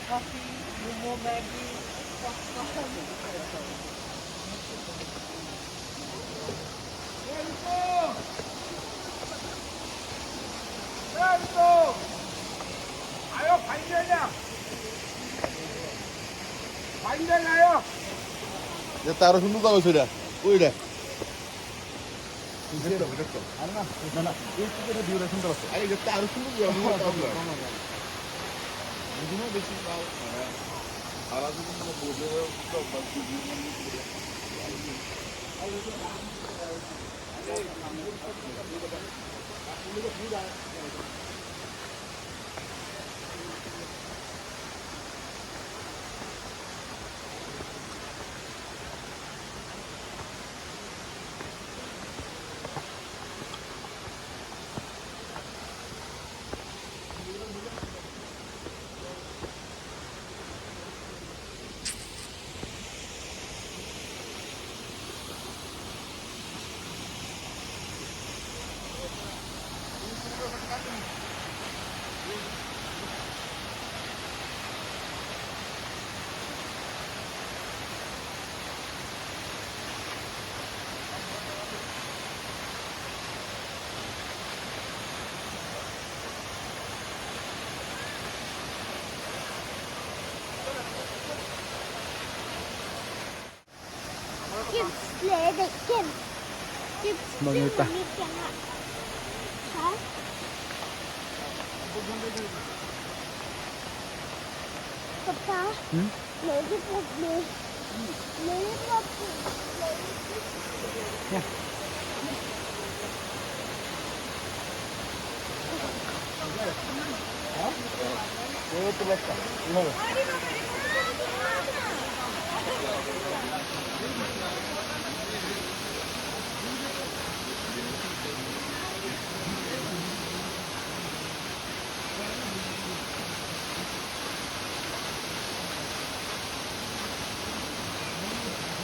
coffee, no more Maggie. 아유, 반전이야. 반전 가요. 됐다, 알아, 흉노 가고 소리야. 오이래. 됐어, 됐어. 알아, 나 일찍에서 니가 힘들었어. 아니, 됐다, 알아, 흉노 가고 소리야. 무슨 말 대신 알아주는 거 뭐죠? Chips lệ đẹp kim. Chips 망했다. 재밌잖아. 자. 아빠. 응? 레디버프. 레디버프. 야. 이거 뚫렸다. 이거.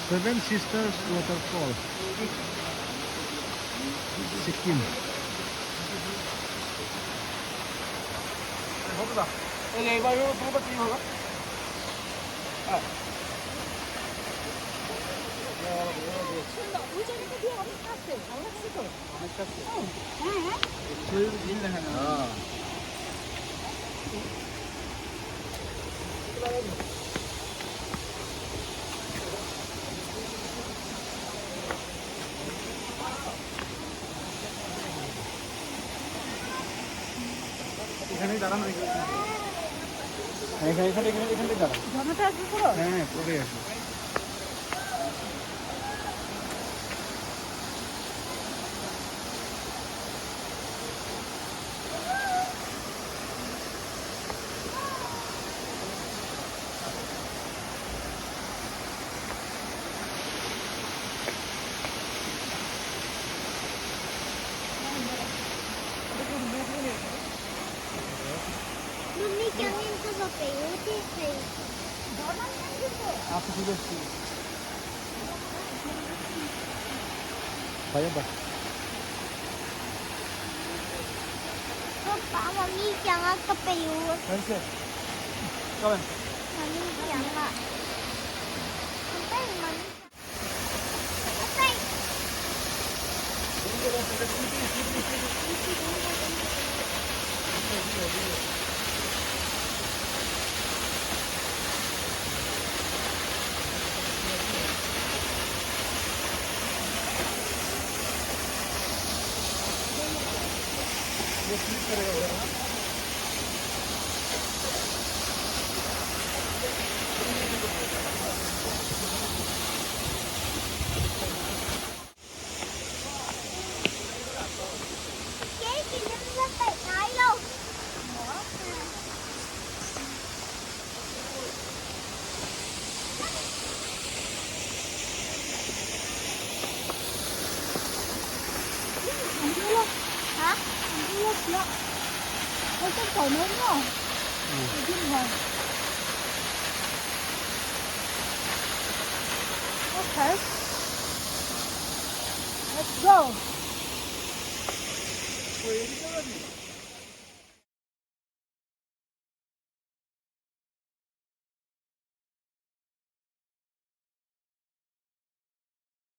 Seven Sisters Waterfall, Sikkim. 거기다. 여기 이거 이거 누가 찍는 거? এখানেই দাঁড়ানো এখানে এখানে এখানে এখানে দাঁড়ানো জমাটা আছে পুরো? হ্যাঁ পড়ে আছে Mummy jangan ke bapak itu sih. aku juga sih saya bah Papa, mami jangan ke peyut. Nanti kawan Mami jangan. Sampai mami. Sampai. Cái gì nó lên tay thái luôn. Hả? Ôi, cái cầu nướng đúng không? Cái gì rồi? Okay. Let's go.